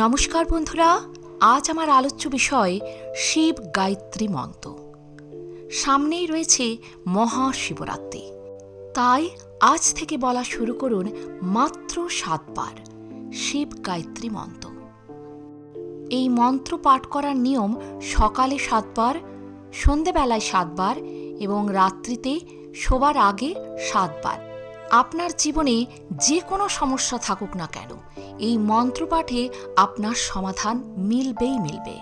নমস্কার বন্ধুরা, আজ আমার আলোচ্য বিষয় শিব গায়ত্রী মন্ত্র। সামনেই রয়েছে মহাশিবরাত্রি, তাই আজ থেকে বলা শুরু করুন মাত্র 7 বার শিব গায়ত্রী মন্ত্র। এই মন্ত্র পাঠ করার নিয়ম সকালে 7 বার, সন্ধেবেলায় 7 বার এবং রাত্রিতে শোবার আগে 7 বার। আপনার জীবনে যে কোনো সমস্যা থাকুক না কেন, এই মন্ত্র পাঠে আপনার সমাধান মিলবেই মিলবে।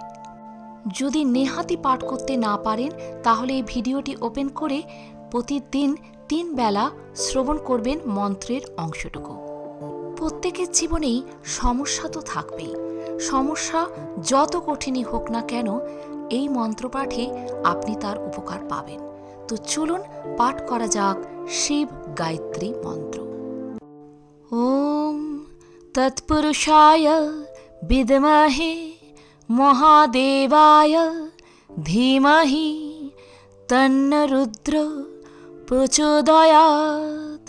যদি নেহাতি পাঠ করতে না পারেন তাহলে এই ভিডিওটি ওপেন করে প্রতিদিন 3 বেলা শ্রবণ করবেন মন্ত্রের অংশটুকু। প্রত্যেকের জীবনেই সমস্যা তো থাকবেই। সমস্যা যত কঠিনই হোক না কেন, এই মন্ত্র পাঠে আপনি তার উপকার পাবেন। তো চলুন পাঠ করা যাক শিব গায়ত্রী মন্ত্র। ওম তৎপুরুষায় বিদ্মহে মহাদেবায় ধীমহি তন্ন রুদ্র প্রচোদয়াৎ।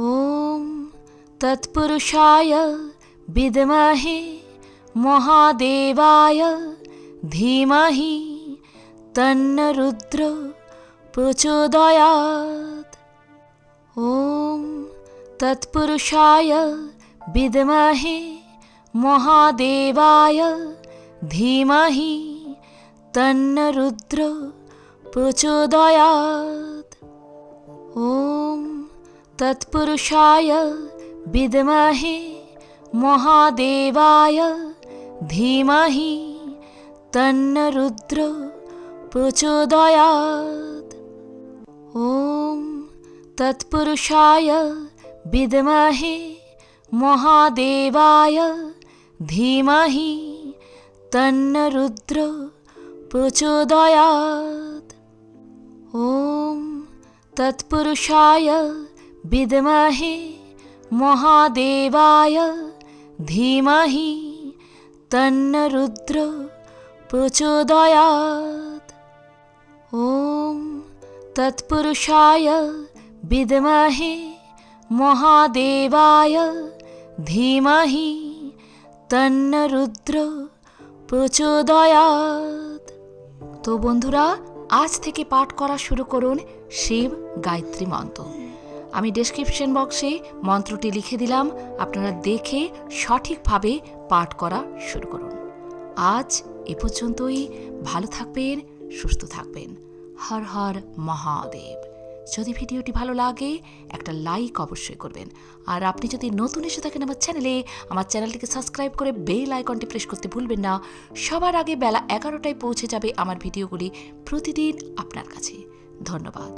ওম তৎপুরুষায় বিদ্মহে মহাদেবায় ধীমহি তন্ন রুদ্র প্রচোদয়াৎ। ওম তৎপুরুষায় বিদ্মহে মহাদেবায় ধীমহি তন্ন রুদ্র প্রচোদয়াৎ। ওম তৎপুরুষায় বিদ্মহে মহাদেবায় ধীমহি তন্ন রুদ্র প্রচোদয়াৎ। ওম তৎপুরুষায় বিদ্মহে মহাদেবায় ধীমহি তন্ন রুদ্র প্রচোদয়াৎ। ওম তৎপুরুষায় বিদ্মহে মহাদেবায় ধীমহি তন্ন রুদ্র প্রচোদয়াৎ। ওম তৎপুরুষায় বিদ্মহে মহাদেবায় ধীমহি তন্ন রুদ্র প্রচোদয়াৎ। তো বন্ধুরা, আজ থেকে পাঠ করা শুরু করুন শিব গায়ত্রী মন্ত্র। আমি ডেসক্রিপশন বক্সে মন্ত্রটি লিখে দিলাম, আপনারা দেখে সঠিকভাবে পাঠ করা শুরু করুন। আজ এ পর্যন্তই। ভালো থাকবেন, সুস্থ থাকবেন। হর হর মহাদেব। যদি ভিডিওটি ভালো লাগে একটা লাইক অবশ্যই করবেন। আর আপনি যদি নতুন এসে থাকেন আমার চ্যানেলটিকে সাবস্ক্রাইব করে বেল আইকনটি প্রেস করতে ভুলবেন না। সবার আগে বেলা 11টায় পৌঁছে যাবে আমার ভিডিওগুলি প্রতিদিন আপনার কাছে। ধন্যবাদ।